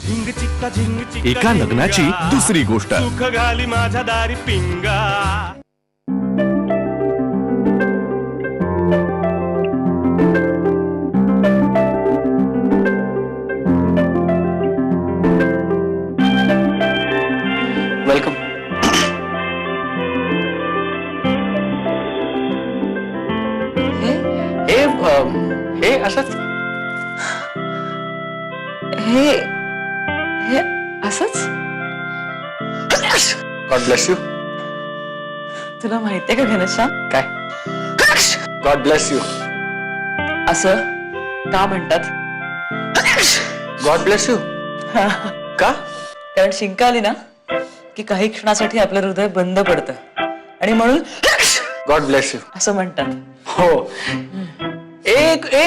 एका लग्नाची दुसरी गोष्ट. सुख घाली माझ्या दारी पिंगा. वेलकम. हे असंच हे असंच. God bless you. तुला माहितीये का घनश्याम, काय? गॉड ब्लेस यू असं का म्हणतात? गॉड ब्लेस यू का? कारण शिंका आली ना की काही क्षणासाठी आपलं हृदय बंद पडतं आणि म्हणून गॉड ब्लेस यू असं म्हणतात. हो.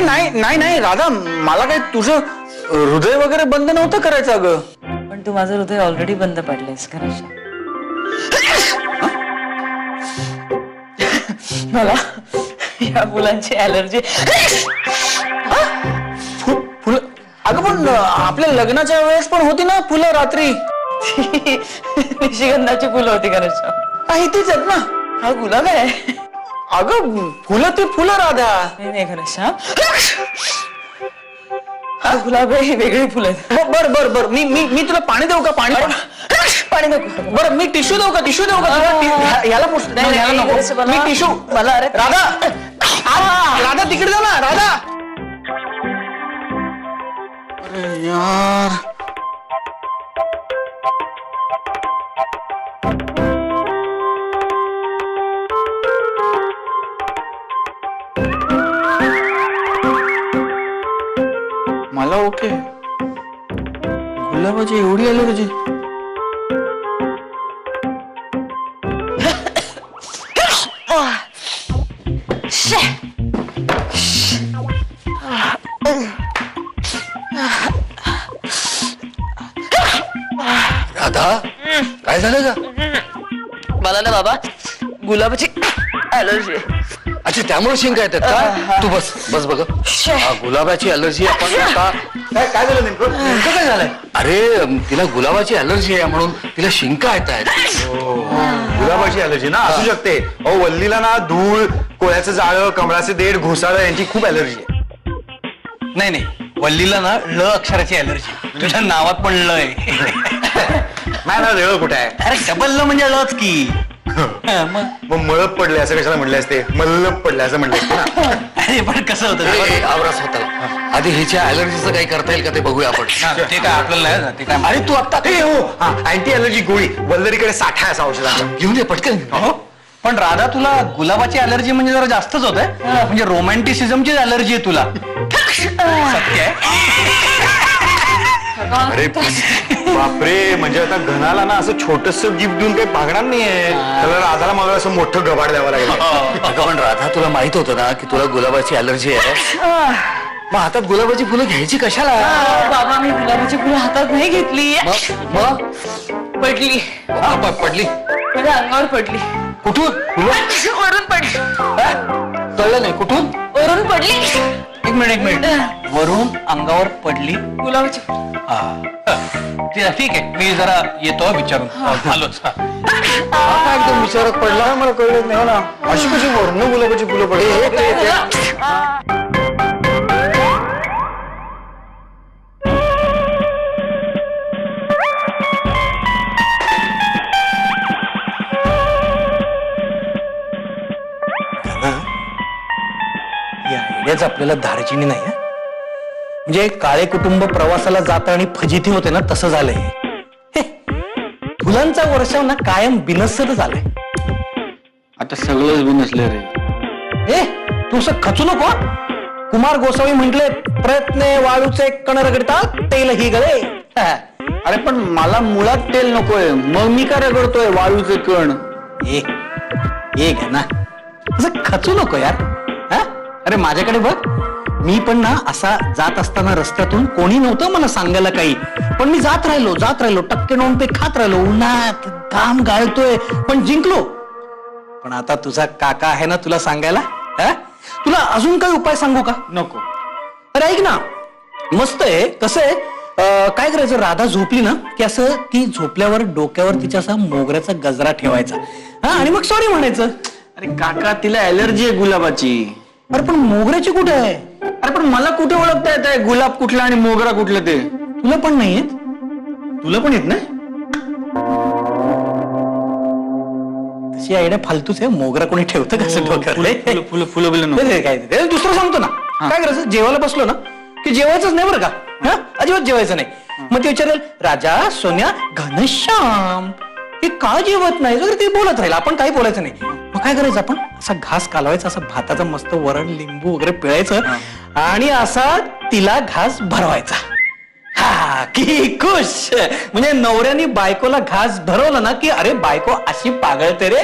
नाही राधा, मला काय तुझं हृदय वगैरे बंद नव्हतं करायचं अगं. पण तू माझं हृदय ऑलरेडी बंद पडलेस घनश्याम. मला या फुलांची अलर्जी. फुलं अगं पण आपल्या लग्नाच्या वेळेस पण होती ना फुलं रात्री. निशिगंधाची फुलं होती घनश्याम. तीच आहेत ना. हा गुलाब आहे. अगं फुलं ते फुलं राधा. नाही घनश्याम, हा गुलाब आहे, ही वेगळी फुलं आहेत. बर मी तुला पाणी देऊ का? पाणी नको. बरं मी टिश्यू देऊ का? याला नको. मी टिश्यू. मला अरे राधा तिकडे जा ना. राधा. अरे यार, मला ओके. गुलाबाची एवढी अलर्जी. राधा, काय झालं का? मला ना बाबा गुलाबाची अलर्जी आहे. अच्छा, त्यामुळे शिंका येतात का? तू बस बघ. गुलाबाची अलर्जी आपण काय झालं नेमकं काय झालंय? अरे तिला गुलाबाची अलर्जी आहे म्हणून तिला शिंका येत आहेत. गुलाबाची अलर्जी ना असू शकते. अहो वल्लीला ना धूळ, कोळ्याचं जाळं, कमळाचे देठ, घोसाळं यांची खूप अलर्जी आहे. नाही वल्लीला ना ल अक्षराची अलर्जी. तुझ्या नावात पण ल आहे. नाही ना रेळ कुठे आहे? अरे डबल ल म्हणजे लच की. मग मळप पडले असं कशाला म्हणले असते? मल्लप पडले असं म्हणले असते ना. अरे पण कसं होतं आवरास होता. आधी ह्याच्या अलर्जीचं काही करता येईल का ते बघूया आपण. ते काय आपल्याला नाही ना, ते काय. अरे तू आता अँटी अलर्जी गोळी वल्लरीकडे साठा आहे असा औषधांचा. घेऊन ये पटकन. पण राधा, तुला गुलाबाची अलर्जी म्हणजे जरा जास्तच होत आहे. म्हणजे रोमॅन्टिसिझमची अलर्जी आहे तुला. सत्य आहे. अरे बापरे, म्हणजे आता घनाला ना असं छोटस गिफ्ट देऊन काही भागणार नाहीये. त्याला राधाला मला असं मोठं गबाड द्यावं लागेल. अगं पण राधा, तुला माहित होतं ना की तुला गुलाबाची अलर्जी आहे. मग हातात गुलाबाची फुलं घ्यायची कशाला? बाबा, मी गुलाबाची फुलं हातात नाही घेतली. मग पडली. पडली? माझ्या अंगावर पडली. कुठून? वरून पडली. कळलं नाही. कुठून? वरून पडली. एक मिनिट. वरून अंगावर पडली गुलाबाची. ठीक आहे, मी जरा येतो विचारून. आलोच. एकदम विचारात पडला. मला कळलं नाही ना. अशी कशी वरून गुलाबाची फुलं पडली? या आयडियाच आपल्याला धारचिनी नाही. म्हणजे काळे कुटुंब प्रवासाला जात आणि फजिती होते ना, तसं झालंय. फुलांचा वर्षाव ना कायम बिनसत झालाय. आता सगळंच बिनसले रे. तू असं खचू नको. कुमार गोसावी म्हटले, प्रयत्ने वाळूचे कण रगडता तेल ही गळे. अरे पण मला मुळात तेल नकोय, मग मी काय रगडतोय वाळूचे कण? एक आहे ना, असं खचू नको यार. अरे माझ्याकडे बघ, मी पण ना असा जात असताना रस्त्यातून कोणी नव्हतं मला सांगायला काही, पण मी जात राहिलो टक्के नोंद पे खात राहिलो. उन्हात घाम गाळतोय पण जिंकलो. पण आता तुझा काका आहे ना तुला सांगायला. तुला अजून काही उपाय सांगू का? नको. अरे ऐक ना, मस्त आहे. कसं आहे, काय करायचं, राधा झोपली ना की असं ती झोपल्यावर डोक्यावर तिच्या असा मोगऱ्याचा गजरा ठेवायचा, हा, आणि मग सॉरी म्हणायचं. अरे काका तिला अलर्जी आहे गुलाबाची. अरे पण मोगऱ्याची कुठे आहे? अरे पण मला कुठे ओळखता येत आहे गुलाब कुठला आणि मोगरा कुठलं ते? तुला पण नाही येत? तुला पण येत नाही? तशी आयडिया फालतूच आहे. मोगरा कोणी ठेवतं कसं डोक्यावर? फुलं फुलं बिलं नको. काय ते दुसरं सांगतो ना. काय करायचं, जेवायला बसलो ना की जेवायचंच नाही बरं का, हा, अजिबात जेवायचं नाही. मग ते विचारेल, राजा, सोन्या, घनश्याम हे का जेवत नाही, वगैरे ते बोलत राहील. आपण काही बोलायचं नाही. मग काय करायचं, आपण असा घास कालवायचा, असा भाताचा मस्त वरण लिंबू वगैरे पिळायचं आणि असा तिला घास भरवायचा. हा, की खुश. म्हणजे नवऱ्याने बायकोला घास भरवला ना की अरे बायको अशी पागळते रे.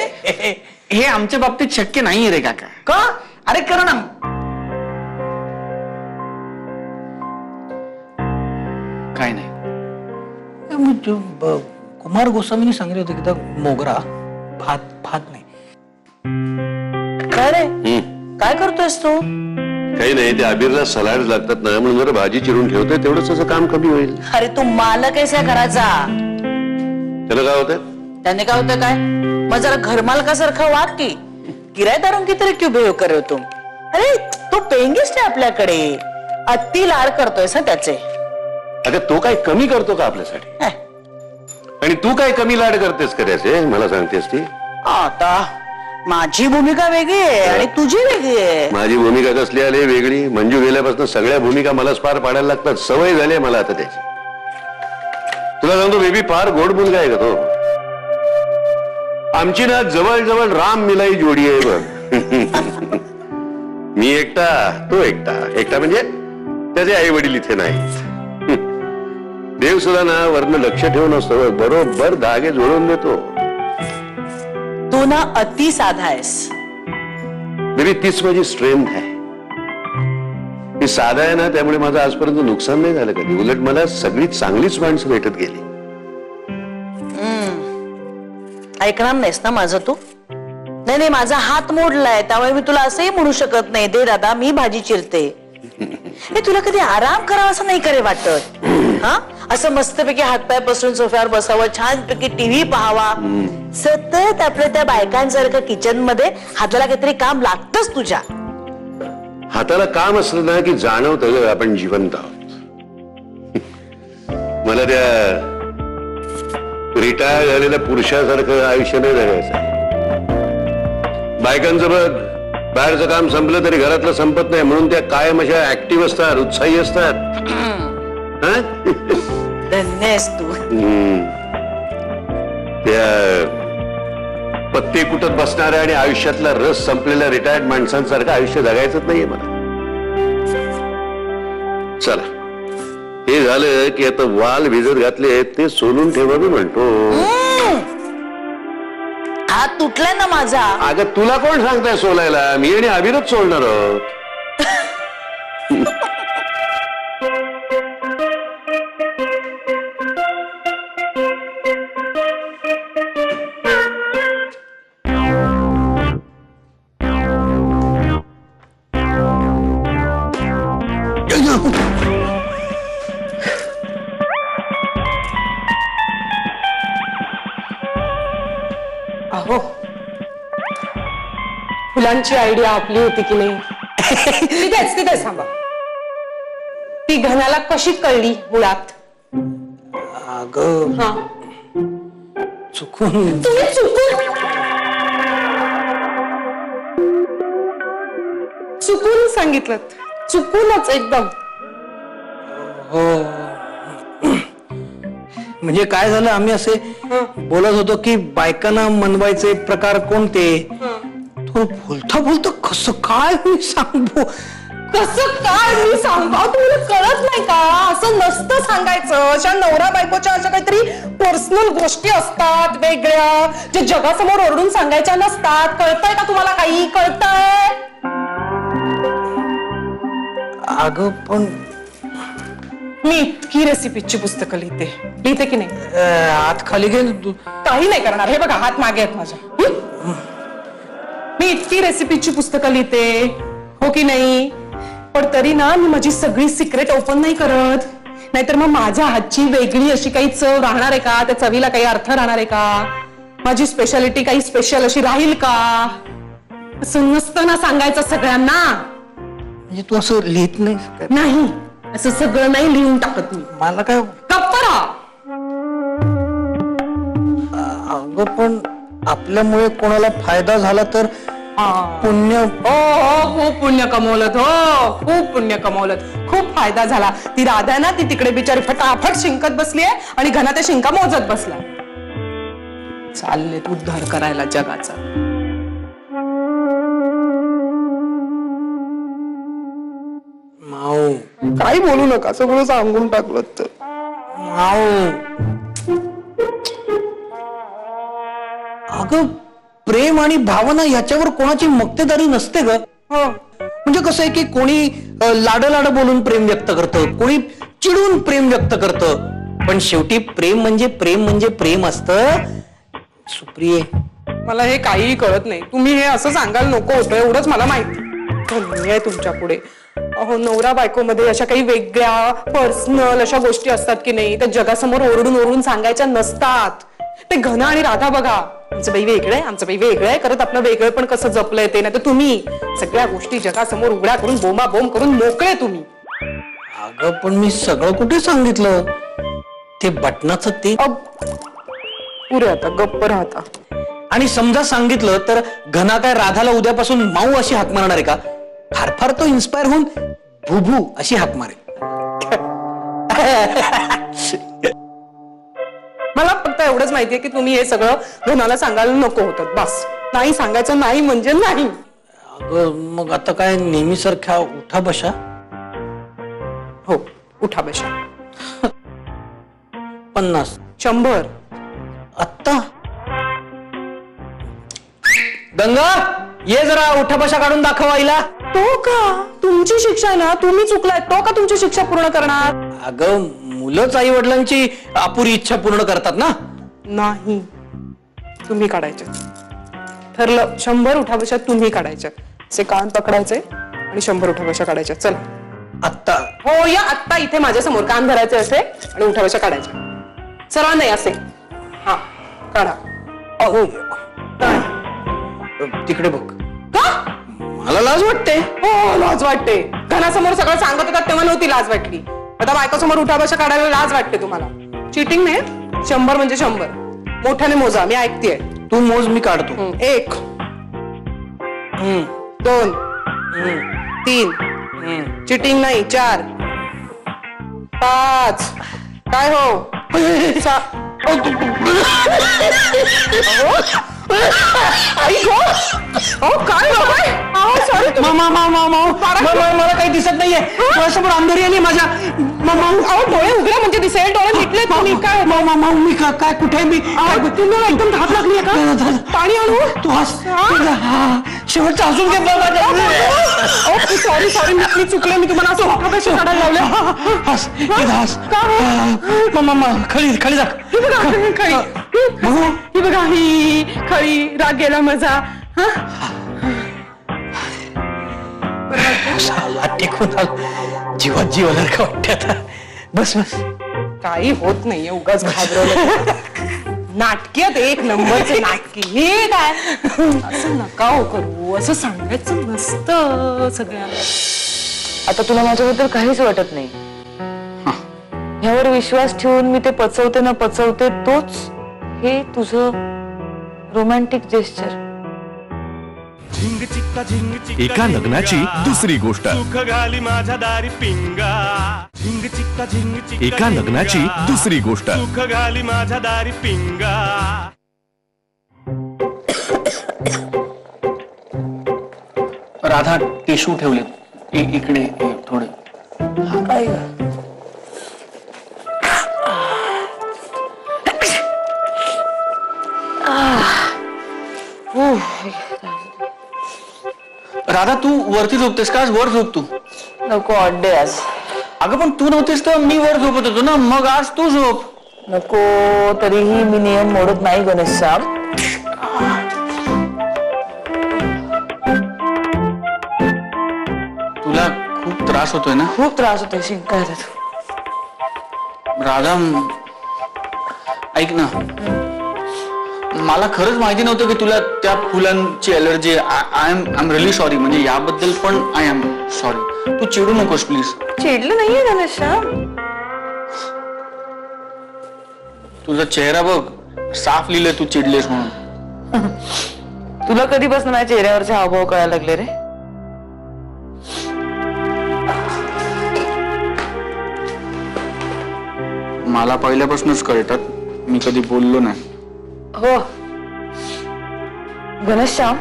हे आमच्या बाबतीत शक्य नाहीये रे काका. का? अरे कर ना. काय नाही. कुमार गोस्वामींनी सांगितलं होतं की त्या मोगरा भात भात नाही. काय रे, काय करतोयस तू? काही नाही, ते अबीरला सलाड लागतात ना, म्हणून जरा भाजी चिरून ठेवतोय, तेवढंच त्याचं काम कमी होईल. अरे तू मालक आहेस या घराचा. त्याला काय होतंय? त्याने काय होतं काय? मग जरा घरमालकासारखं वाग की. किरायदारों की तरह क्यों बिहेव कर रहे हो तुम? अरे तो पेंगिस्ट आहे आपल्याकडे, अति लाड करतोयस त्याचे. अगं तो काय कमी करतो का आपल्यासाठी? आणि तू काय कमी लाड करतेस करायचे मला सांगतेस ती? आता माझी भूमिका वेगळी आहे आणि तुझी वेगळी आहे. माझी भूमिका कसली आली वेगळी? मंजू गेल्यापासून सगळ्या भूमिका मलाच पार पाडायला लागतात. सवय झाली मला आता त्याची. तुला सांगतो बेबी, फार गोड मुलगा आहे का तो. आमची ना जवळ राम मिलाई जोडी आहे बघ. मी एकटा, तो एकटा. एकटा म्हणजे त्याचे आई वडील इथे नाहीत. देव सुद्धा ना वरनं लक्ष ठेवून असतो, बरोबर धागे जोडून देतो. तू ना अति साधा आहेस. बेबी तीच माझी स्ट्रेंथ आहे. मी साधा आहे ना, त्यामुळे माझं आजपर्यंत नुकसान नाही झालं कधी. उलट मला सगळी चांगलीच माणसं भेटत गेली. ऐकणार नाहीस ना माझं तू? नाही, माझा हात मोडलाय, त्यामुळे मी तुला असंही म्हणू शकत नाही, दे दादा मी भाजी चिरते. हे तुला कधी आराम करावा असं नाही करे वाटत? हा, असं मस्तपैकी हातपाय पसरून सोफ्यावर बसावं, छानपैकी टीव्ही पाहावा, सतत आपल्या त्या बायकांसारखं किचन मध्ये हाताला काहीतरी काम लागतच तुझ्या. हाताला काम असलं ना की जाणवतं आपण जिवंत आहोत. मला त्या रिटायर झालेल्या पुरुषासारखं आयुष्य नाही जगायचं. बायकांचं बघ, बाहेरचं काम संपलं तरी घरातलं संपत नाही, म्हणून त्या कायम अशा ऍक्टिव्ह असतात, उत्साही असतात. धन्य आहेस तू. त्या पत्ते कुटत बसणाऱ्या आणि आयुष्यातला रस संपलेल्या रिटायर्ड माणसांसारखं आयुष्य जगायचंच नाहीये मला. चला, हे झालं की आता वाल भिजत घातले ते सोलून ठेवा मी म्हणतो. हात तुटलाय ना माझा. अगं तुला कोण सांगताय सोलायला? मी आणि अभिरच सोडणार आहोत. अहो, फुलांची आयडिया आपली होती की नाही? तिथेच थांबा. ती घनाला कशी कळली मुळात? अगं हा, चुकून. तुम्ही चुकून सांगितलं, चुकूनच एकदम. म्हणजे काय झालं, आम्ही असे बोलत होतो की बायकांना मनवायचे प्रकार कोणते. तो बोलता कसं काय मी सांगू, कसं काय मी सांगा, तुम्हाला कळत नाही का? असं नसतं सांगायचं. अशा नवरा बायकोच्या अशा काहीतरी पर्सनल गोष्टी असतात वेगळ्या, जे जगासमोर ओरडून सांगायच्या नसतात. कळतंय का तुम्हाला? काही कळतंय? अगं पण मी इतकी रेसिपीची पुस्तकं लिहिते की नाही? हात खाली घे. काही नाही करणार. हे बघा, हात मागे आहेत माझ्या. मी इतकी रेसिपीची पुस्तकं लिहिते, हो की नाही? पण तरी ना मी माझी सगळी सिक्रेट ओपन नाही करत. नाहीतर मग माझ्या हातची वेगळी अशी काही चव राहणार आहे का? त्या चवीला काही अर्थ राहणार आहे का? माझी स्पेशालिटी काही स्पेशल अशी राहील का? असं नसतं ना सांगायचं सगळ्यांना. म्हणजे तू असं लिहित नाही? नाही, असं सगळं नाही लिहून टाकत मी. मला काय गप्प राहा. अगं पण आपल्यामुळे कोणाला फायदा झाला तर पुण्य. हो, खूप पुण्य कमवलं. हो, खूप पुण्य कमवलं. खूप फायदा झाला. ती राधा ना, ती तिकडे बिचारी फटाफट शिंकत बसलीये आणि घना त्या शिंका मोजत बसला. चाललेत उद्धार करायला जगाचा. माऊ काही बोलू नका, सगळं सांगून टाकलं तर. माऊ अगं प्रेम आणि भावना ह्याच्यावर कोणाची मक्तेदारी नसते ग. म्हणजे कसं आहे की कोणी लाड बोलून प्रेम व्यक्त करतं, कोणी चिडून प्रेम व्यक्त करतं, पण शेवटी प्रेम म्हणजे प्रेम असतं. सुप्रिये, मला हे काहीही कळत नाही. तुम्ही हे असं सांगायला नको होतं, एवढंच मला माहिती. धन्य आहे तुमच्या पुढे. अहो, नवरा बायको मध्ये अशा काही वेगळ्या पर्सनल अशा गोष्टी असतात की नाही, त्या जगासमोर ओरडून सांगायच्या नसतात. ते घना आणि राधा बघा, आमचं बाई वेगळं आहे, आमचं बाई वेगळं आहे करत आपलं वेगळं पण कसं जपलंय ते. नाही तर तुम्ही सगळ्या गोष्टी जगासमोर उघड्या करून बोंबाबोंब करून मोकळे तुम्ही. अगं पण मी सगळं कुठे सांगितलं? ते बटनाचं ते पुरे आता गप्प राहता. आणि समजा सांगितलं तर घना काय राधाला उद्यापासून माऊ अशी हाक मारणार आहे का? फार फार तो इन्स्पायर होऊन भुभू अशी हाक मारेल. मला फक्त एवढंच माहितीये की तुम्ही हे सगळं घनाला सांगायला नको होतं. बस, नाही सांगायचं नाही म्हणजे नाही. अगं मग आता काय नेहमीसारख्या उठा बशा? हो, उठा बशा. 50 100 आत्ता. गंगा ये जरा उठा बशा काढून दाखव आईला. तो का? तुमची शिक्षा आहे ना, तुम्ही चुकलाय. तो का तुमची शिक्षा पूर्ण करणार? अगं मुलंच आई वडिलांची अपुरी इच्छा पूर्ण करतात ना. नाही, तुम्ही काढायचे. ठरलं, 100 उठाबशा तुम्ही काढायच्या. असे कान पकडायचे आणि 100 उठाबशा काढायच्या. चल आत्ता. हो, या आत्ता इथे माझ्या समोर कान धरायचे असे आणि उठाबशा काढायच्या. सरळ नाही, असे. हा, काढा. अहो काढा. तिकडे बघ. का? मला लाज वाटते. हो, लाज वाटते. घरासमोर सगळं सांगत होतात तेव्हा नव्हती लाज वाटली. आता बायकोसमोर उठाबशा काढायला लाज वाटते तुम्हाला. चिटिंग नाही. 100 म्हणजे 100. मोठ्याने मोजा, मी ऐकतेय. तू मोज, मी काढतो. 1 2 3 चिटिंग नाही. 4 5 काय हो? 6 आई गो. काय सॉरी. मला काही दिसत नाहीये. डोळ्यासमोर अंधारी आली माझ्या. डोळे उघडा म्हणजे दिसेल. डोळे मिटले तुम्ही. काय मी काय कुठे मी तुम्हाला एकदम धाप लागली आहे का? पाणी आणू? तू हस. शेवटचं अजून घे. सॉरी मी चुकले. मी तुम्हाला असं उठाबशा काढायला लावलं. हस हस. खाली जा. ही बघा, ही खळी. राग गेला माझा. जीवात जीव आला का वाटते आता. बस काही होत नाहीये, उगाच घाबरवलं. नाटकीत 1 नंबरचे नाटकी. हे काय असं नका हो करू. असं सांगायचं नसतं सगळ्यांना. आता तुला माझ्याबद्दल काहीच वाटत नाही. ह्यावर विश्वास ठेवून मी ते पचवते ना पचवते, तोच हे तुझं रोमॅन्टिक जेस्चर. झिंग चिक्का झिंग चिक्का एका लग्नाची दुसरी गोष्ट. सुख घाली माझ्या दारी पिंगा. झिंग चिक्का झिंग चिक्का एका लग्नाची दुसरी गोष्ट. सुख घाली माझ्या दारी पिंगा. राधा टिश्यू ठेवले इकडे थोडे. राधा तू वरती झोपतेस का? वर झोप तू. नको, अड्डे आज. अगं पण तू नव्हतीस तर मी वर झोपत होतो ना. मग आज तू झोप. नको, तरीही मी नियम मोडत नाही गणेश साहेब. तुला खूप त्रास होतोय ना? खूप त्रास होतोय. शिंका येतात. राधा ऐक ना, मला खरंच माहिती नव्हतं की तुला त्या फुलांची allergy. I am really sorry. म्हणजे याबद्दल पण आय एम सॉरी. तू चिडू नकोस प्लीज. चिडलं नाहीये घनश्याम. तुझा चेहरा बघ, साफ लिहिलंय तू चिडलेस म्हणून. तुला कधीपासून माझ्या चेहऱ्यावरचे हावभाव कळायला लागले रे? मला पहिल्यापासूनच कळतात. मी कधी बोललो नाही. हो घनश्याम,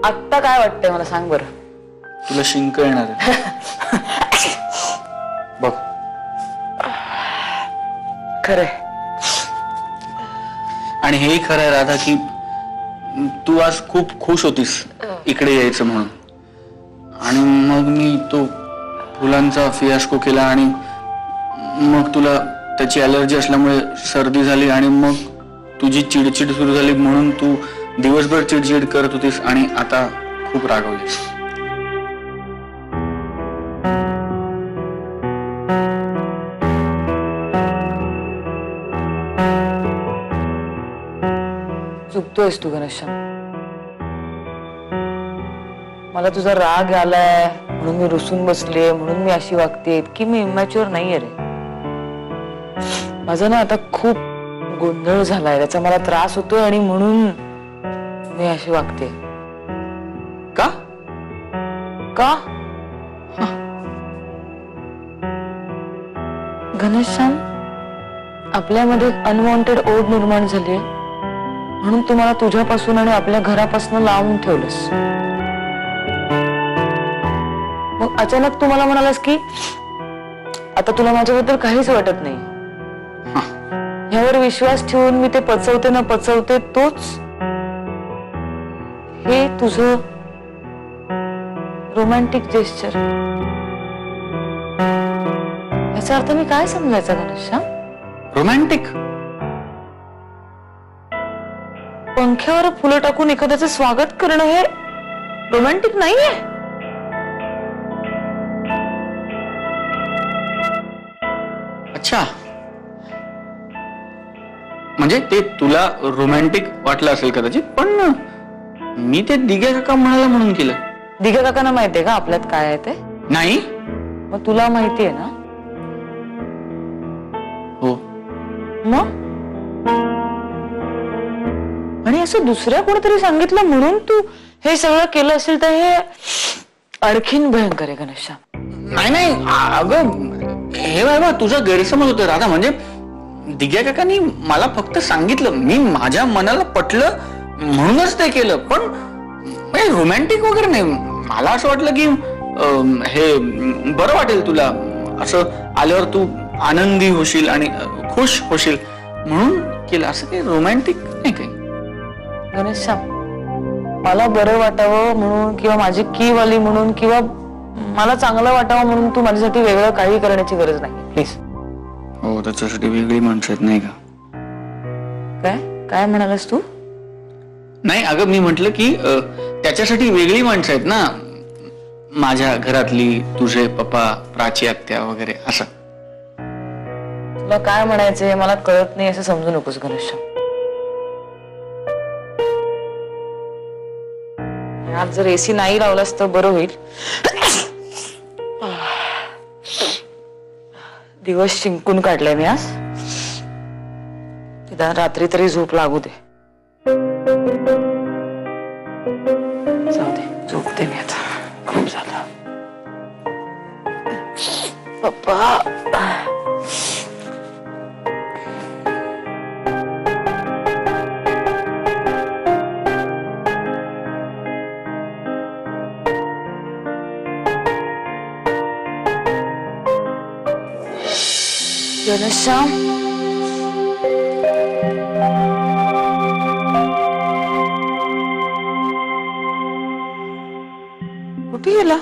आत्ता काय वाटतंय मला सांग बरं. तुला शिंक येणार आहे. बघ खरंय. आणि हेही खरं आहे राधा की तू आज खूप खुश होतीस इकडे यायचं म्हणून. आणि मग मी तो फुलांचा फियास्को केला आणि मग तुला त्याची अलर्जी असल्यामुळे सर्दी झाली आणि मग तुझी चिडचिड सुरू झाली म्हणून तू दिवसभर चिडचिड करत होतीस आणि आता खूप रागवलीस. चुकतोयस तू घनश्याम. मला तुझा राग आलाय म्हणून मी रुसून बसले, म्हणून मी अशी वागते. की मी इमॅच्युअर नाहीये रे. माझा ना आता खूप गोंधळ झालाय, त्याचा मला त्रास होतोय आणि म्हणून मी अशी वागते. का? का घनश्याम, आपल्यामध्ये अनवॉन्टेड ओढ निर्माण झाली म्हणून तुम्हाला तुझ्यापासून आणि आपल्या घरापासून लावून ठेवलंस. मग अचानक तू मला म्हणालास की आता तुला माझ्याबद्दल काहीच वाटत नाही. ह्यावर विश्वास ठेवून मी ते पचवते ना पचवते, तोच हे तुझं रोमॅन्टिक जेस्चर. याचा अर्थ मी काय समजायचा घनश्याम? रोमॅन्टिक? पंख्यावर फुलं टाकून एखाद्याचं स्वागत करणं हे रोमॅन्टिक नाहीये. अच्छा, म्हणजे ते तुला रोमॅन्टिक वाटलं असेल कदाचित, पण मी ते दिघे काका म्हणाला म्हणून केलं. दिघे काकांना माहितीये का आपल्यात काय आहे ते? नाही. मग तुला माहितीये ना? हो. मग आणि असं दुसऱ्या कोणीतरी सांगितलं म्हणून तू हे सगळं केलं असेल तर हे आणखीन भयंकर आहे घनश्याम. नाही नाही अगं, हे बाबा तुझा गैरसमज होतोय राधा. म्हणजे दिग्या काकांनी मला फक्त सांगितलं, मी माझ्या मनाला पटलं म्हणूनच ते केलं. पण रोमॅन्टिक वगैरे नाही. मला असं वाटलं की हे बरं वाटेल तुला, असं आल्यावर तू आनंदी होशील आणि खुश होशील म्हणून केलं. असं काही रोमॅन्टिक नाही काही. घनश्याम, मला बरं वाटावं म्हणून किंवा माझी कीव आली म्हणून किंवा मला चांगलं वाटावं म्हणून तू माझ्यासाठी वेगळं काही करण्याची गरज नाही. प्लीज. हो, त्याच्यासाठी वेगळी माणसं आहेत नाही का? काय काय म्हणालास तू? नाही अगं, मी म्हटलं की त्याच्यासाठी वेगळी माणसं आहेत ना, माझ्या घरातली, तुझे पप्पा, प्राची आत्या वगैरे असं. तुला काय म्हणायचंय मला कळत नाही असं समजू नकोस घनश्याम. आज जर एसी नाही लावलास तर बरं होईल. दिवस शिंकून काढलाय मी आज. निदान रात्री तरी झोप लागू दे. जाऊ दे, झोपते मी आता. खूप झालं पप्पा. घनश्याम, कुठे गेला?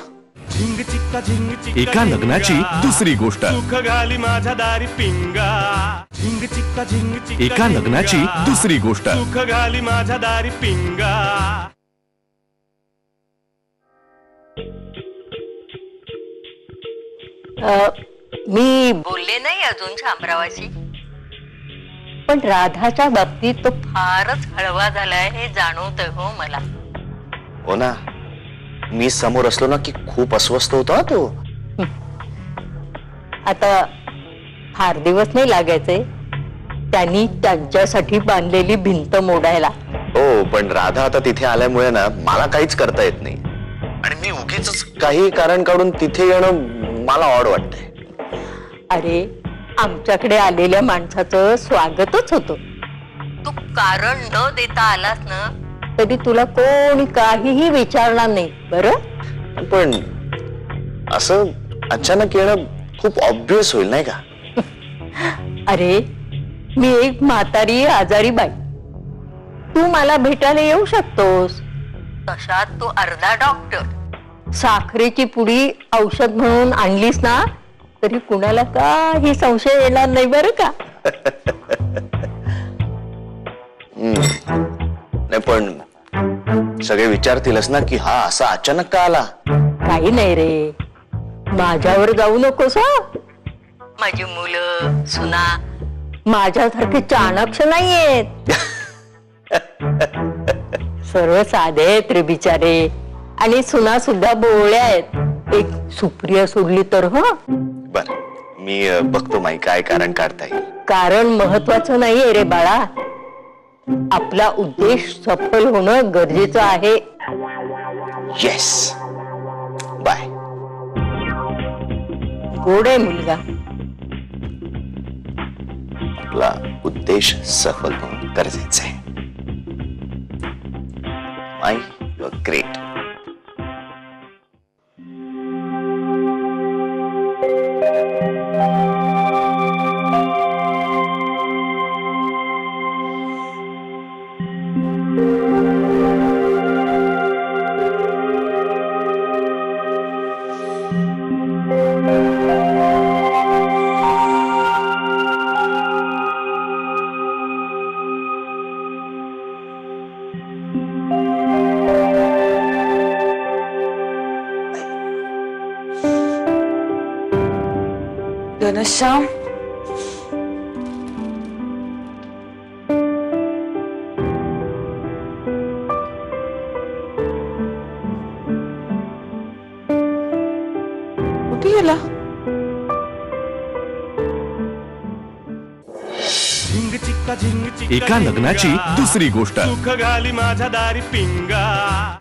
झिंग चिक्का झिंग चिक्का एका लग्नाची दुसरी गोष्ट. सुख घाली माझ्या दारी पिंगा. झिंग चिक्का झिंग चिक्का एका लग्नाची दुसरी गोष्ट. सुख घाली माझ्या दारी पिंगा. मी बोलले नाही अजून शामरावाशी, पण राधाच्या बाबतीत तो फारच हळवा झालाय हे जाणवतंय हो मला. हो ना, मी समोर असलो ना की खूप अस्वस्थ होता तो. आता फार दिवस नाही लागायचे त्यांनी त्यांच्यासाठी बांधलेली भिंत मोडायला. हो, पण राधा आता तिथे आल्यामुळे ना मला काहीच करता येत नाही आणि मी उगीच काही कारण काढून तिथे येणं मला ऑड वाटतंय. अरे आमच्याकडे आलेल्या माणसाचं स्वागतच होतं. तू कारण न देता आलास ना तरी तुला कोणी काहीही विचारणार नाही बरं. पण असं अचानक येणं खूप ऑब्विस होईल नाही का? अरे मी एक म्हातारी आजारी बाई, तू मला भेटायला येऊ शकतोस. तशात तू अर्धा डॉक्टर. साखरेची पुडी औषध म्हणून आणलीस ना तरी कुणाला काही संशय येणार नाही बरं का. नाही पण सगळे विचारतीलच ना की हा असा अचानक का आला. काही नाही रे, माझ्यावर जाऊ नकोस हं. माझी मुलं सुना माझ्यासारखे चाणाक्ष नाहीयेत. सर्व साधे आहेत रे बिचारे, आणि सुना सुद्धा बोळ्या आहेत. एक सुप्रिया सोडली तर. बर, मी बघतो माई काय कारण काढता येईल. कारण महत्वाचं नाहीये रे बाळा, आपला उद्देश सफल होणं गरजेचं आहे. Yes, bye. गोड आहे मुलगा. आपला उद्देश सफल होणं गरजेचं आहे. माई, यू आर ग्रेट. घनश्याम, कुठे गेला? झिंग चिक्का झिंग चिक्का एका लग्नाची दुसरी गोष्ट. सुख घाली माझ्या दारी पिंगा.